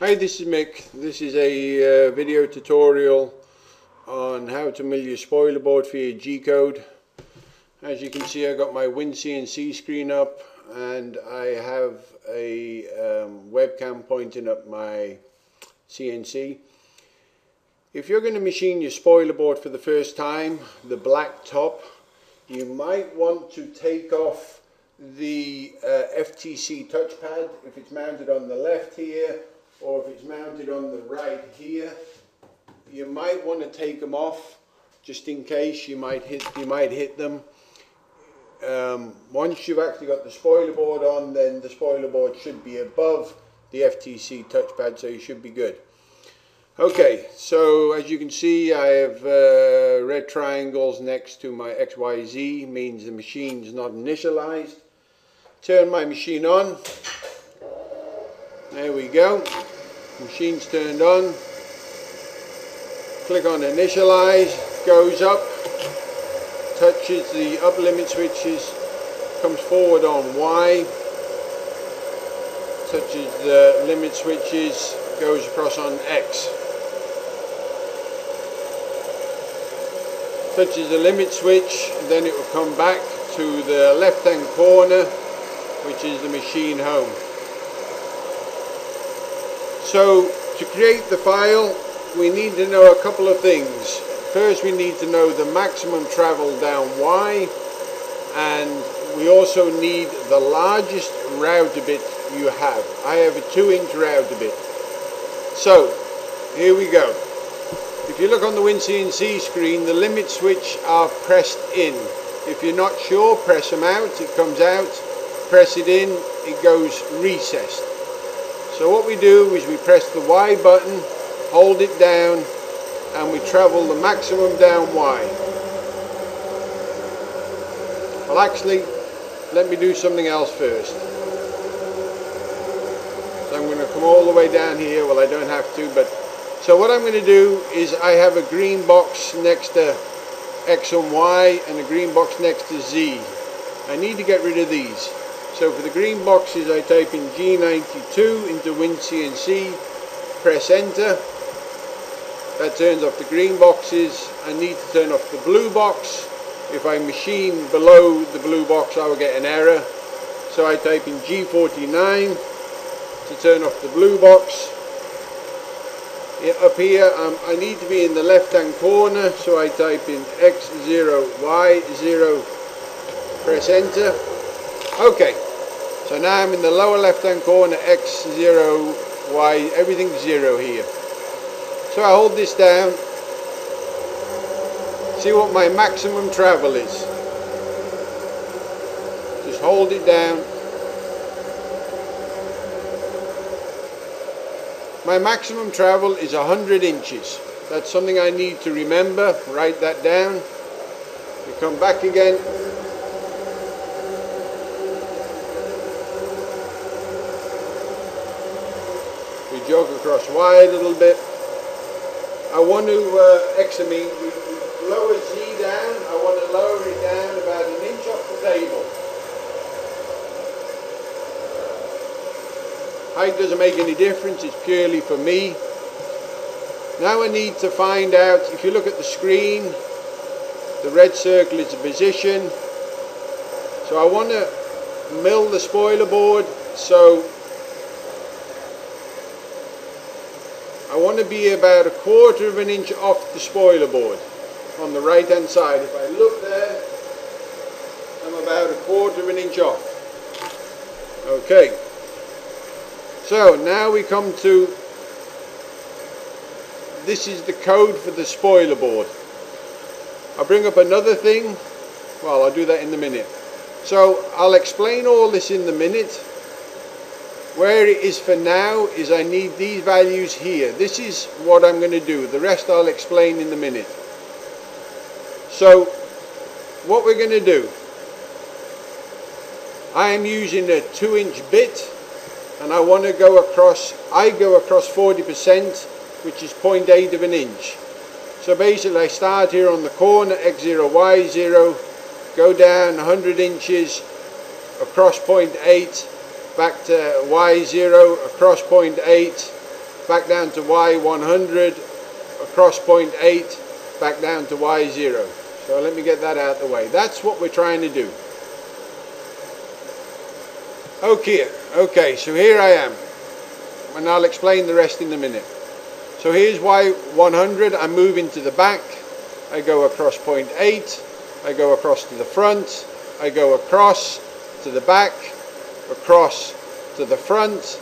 Hi, this is Mick. This is a video tutorial on how to mill your spoiler board for your G-code. As you can see, I got my Wincnc screen up and I have a webcam pointing up my CNC. If you're going to machine your spoiler board for the first time, the black top, you might want to take off the FTC touchpad if it's mounted on the left here, or if it's mounted on the right here. You might want to take them off just in case you might hit them. Once you've actually got the spoiler board on, then the spoiler board should be above the FTC touchpad, so you should be good. Okay, so as you can see, I have red triangles next to my XYZ, means the machine's not initialized. Turn my machine on. There we go. Machine's turned on. Click on Initialize, goes up, touches the up limit switches, comes forward on Y, touches the limit switches, goes across on X. Touches the limit switch, then it will come back to the left hand corner, which is the machine home. So to create the file, we need to know a couple of things. First, we need to know the maximum travel down Y, and we also need the largest router bit you have. I have a 2-inch router bit. So here we go. If you look on the Wincnc screen, the limit switch are pressed in. If you're not sure, press them out, it comes out. Press it in, it goes recessed. So what we do is we press the Y button, hold it down, and we travel the maximum down Y. Well, actually, let me do something else first. So I'm going to come all the way down here. Well, I don't have to, but so what I'm going to do is I have a green box next to X and Y and a green box next to Z. I need to get rid of these. So for the green boxes, I type in G92 into Wincnc, press enter. That turns off the green boxes. I need to turn off the blue box. If I machine below the blue box, I will get an error. So I type in G49 to turn off the blue box. Up here, I need to be in the left hand corner, so I type in X0, Y0, press enter. Okay, so now I'm in the lower left hand corner, X0, Y, everything's 0 here. So I hold this down, see what my maximum travel is. Just hold it down. My maximum travel is 100 inches. That's something I need to remember. Write that down. We come back again. We jog across Y a little bit. I want to lower Z down. I want to lower it down about 1 inch off the table. Height doesn't make any difference, it's purely for me. Now I need to find out, if you look at the screen, the red circle is the position. So I want to mill the spoiler board, so I want to be about 1/4 of an inch off the spoiler board on the right hand side. If I look there, I'm about 1/4 of an inch off. Okay. So now we come to, this is the code for the spoiler board. I'll bring up another thing, well, I'll do that in a minute. So I'll explain all this in a minute. Where it is for now is I need these values here. This is what I'm going to do. The rest I'll explain in a minute. So what we're going to do, I am using a 2-inch bit. And I want to go across, I go across 40%, which is 0.8 of an inch. So basically I start here on the corner, X0, Y0, go down 100 inches, across 0.8, back to Y0, across 0.8, back down to Y100, across 0.8, back down to Y0. So let me get that out of the way. That's what we're trying to do. Okay, so here I am, and I'll explain the rest in a minute. So here's Y100, I'm moving to the back, I go across 0.8, I go across to the front, I go across to the back, across to the front,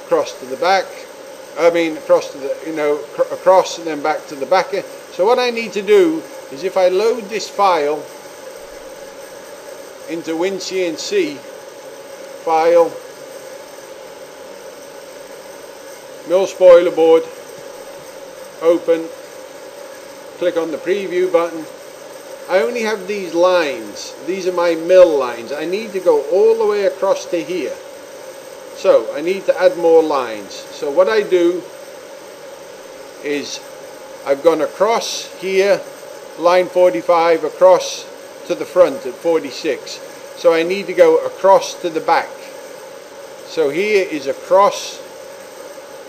across to the back, across to the, across and then back to the back. So what I need to do is, if I load this file into Wincnc, file, mill spoiler board, open, click on the preview button. I only have these lines. These are my mill lines. I need to go all the way across to here. So I need to add more lines. So what I do is, I've gone across here, line 45, across to the front at 46. So I need to go across to the back. So here is across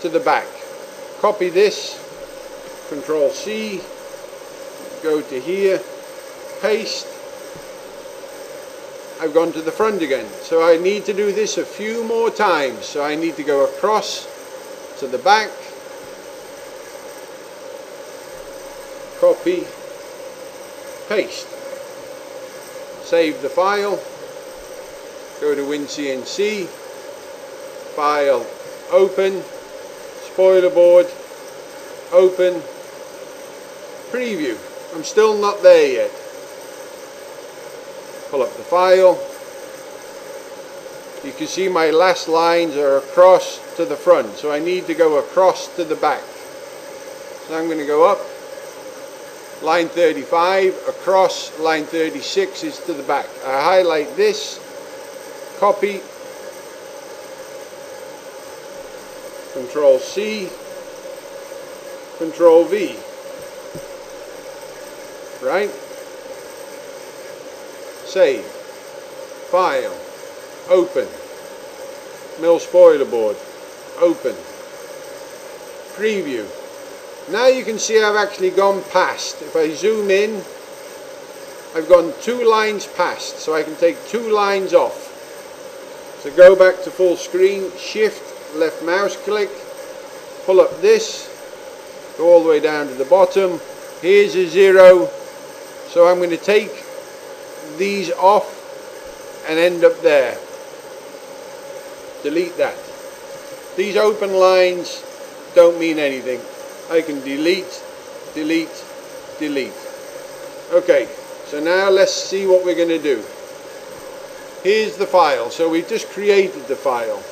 to the back. Copy this, Control C, go to here, paste. I've gone to the front again. So I need to do this a few more times. So I need to go across to the back, copy, paste. Save the file, go to Wincnc, file, open, spoiler board, open, preview. I'm still not there yet. Pull up the file. You can see my last lines are across to the front, so I need to go across to the back. So I'm going to go up, line 35, across, line 36 is to the back. I highlight this, copy, Control C, Control V, right? Save, file, open, mill spoiler board, open, preview. Now you can see I've actually gone past. If I zoom in, I've gone 2 lines past, so I can take 2 lines off. So go back to full screen, shift, left mouse click, pull up this, go all the way down to the bottom. Here's a 0, so I'm going to take these off and end up there. Delete that. These open lines don't mean anything. I can delete, delete, delete. Okay, so now let's see what we're going to do. Here's the file. So we've just created the file.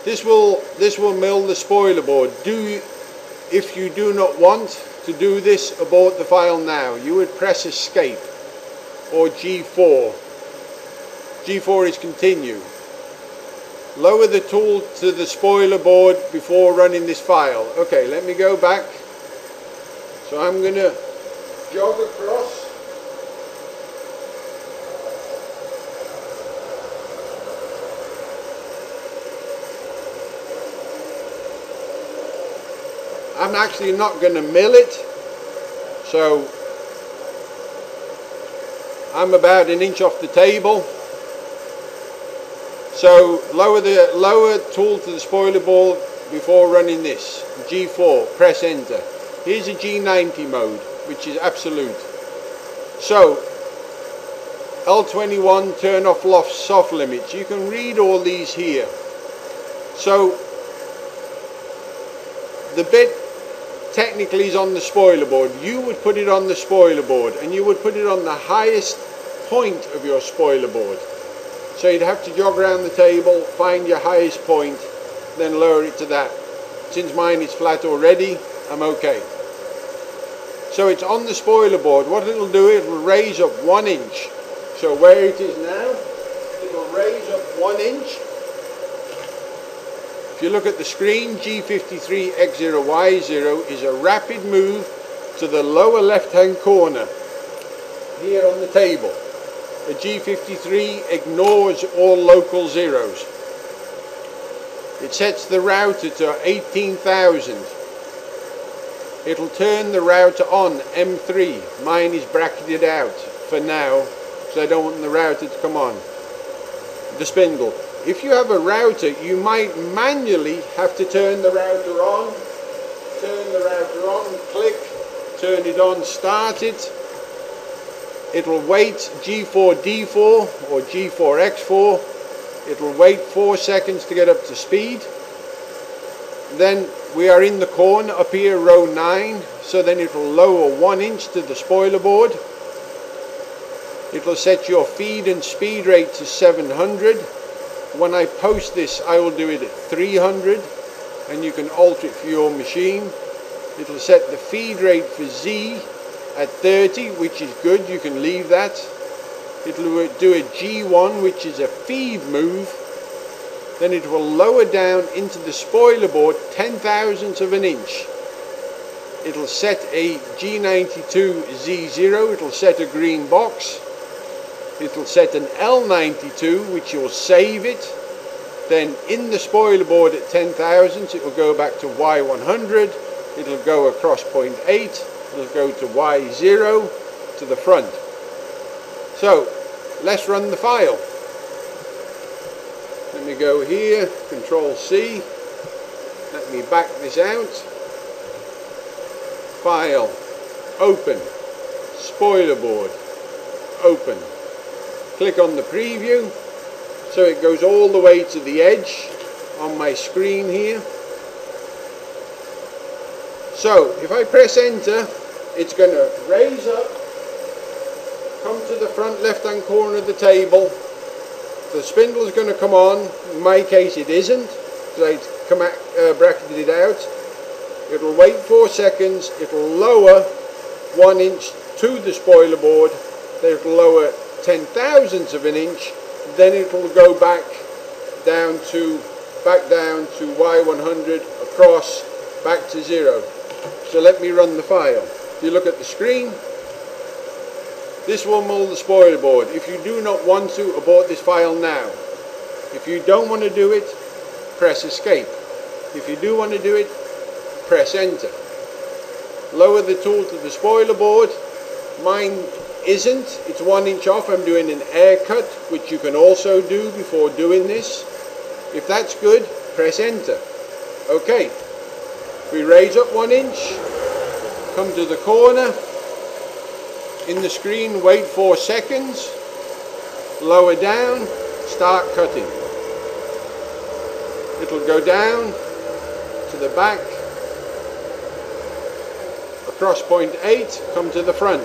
This will mill the spoiler board. If you do not want to do this, abort the file now. You would press escape or G4. G4 is continue. Lower the tool to the spoiler board before running this file. Okay, let me go back. So I'm going to jog across. I'm actually not going to mill it, so I'm about 1 inch off the table. So lower tool to the spoiler board before running this. G4, press enter. Here's a G90 mode, which is absolute. So L21, turn off soft limits. You can read all these here. So the bit technically is on the spoiler board. You would put it on the spoiler board, and you would put it on the highest point of your spoiler board. So you'd have to jog around the table, find your highest point, then lower it to that. Since mine is flat already, I'm okay. So it's on the spoiler board. What it'll do, it will raise up 1 inch. So where it is now, it will raise up 1 inch. If you look at the screen, G53 X0 Y0 is a rapid move to the lower left hand corner here on the table. A G53 ignores all local zeros. it sets the router to 18,000. It'll turn the router on M3. Mine is bracketed out for now because I don't want the router to come on. The spindle. If you have a router, you might manually have to turn the router on, click, turn it on, start it. It'll wait G4 D4 or G4 X4. It'll wait 4 seconds to get up to speed. Then we are in the corner up here, row 9, so then it'll lower 1 inch to the spoiler board. It'll set your feed and speed rate to 700. When I post this, I will do it at 300, and you can alter it for your machine. It'll set the feed rate for Z at 30, which is good, you can leave that. It'll do a G1, which is a feed move. Then it will lower down into the spoiler board 10,000ths of an inch. It'll set a G92 Z0, it'll set a green box. It'll set an L92, which you'll save it. Then in the spoiler board at 10,000ths, it will go back to Y100. It'll go across 0.8. It'll go to Y0 to the front. So let's run the file. Let me go here, Control C. Let me back this out. File, open, spoiler board, open. Click on the preview, so it goes all the way to the edge on my screen here. So if I press enter, it's going to raise up, come to the front left hand corner of the table. The spindle is going to come on. In my case it isn't, because I bracketed it out. It'll wait 4 seconds, it'll lower 1 inch to the spoiler board, then it'll lower 10,000ths of an inch, then it'll go back down to Y100, across, back to 0. So let me run the file. If you look at the screen, this will mull the spoiler board. If you do not want to, abort this file now. If you don't want to do it, press escape. If you do want to do it, press enter. Lower the tool to the spoiler board. Mine isn't, it's 1 inch off. I'm doing an air cut, which you can also do before doing this. If that's good, press enter. Okay, we raise up 1 inch, come to the corner, in the screen, wait 4 seconds, lower down, start cutting. It'll go down to the back, across 0.8, come to the front.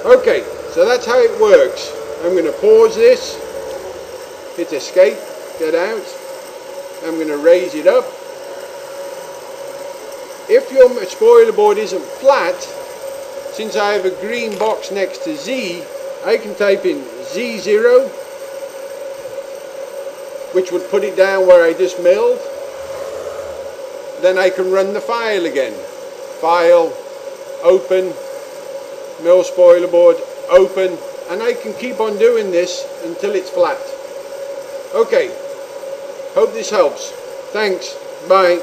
Okay, so that's how it works. I'm going to pause this, hit escape, get out. I'm going to raise it up. If your spoiler board isn't flat, since I have a green box next to Z, I can type in Z0, which would put it down where I just milled. Then I can run the file again. File, open, mill spoiler board, open, and I can keep on doing this until it's flat. Okay, hope this helps. Thanks, bye.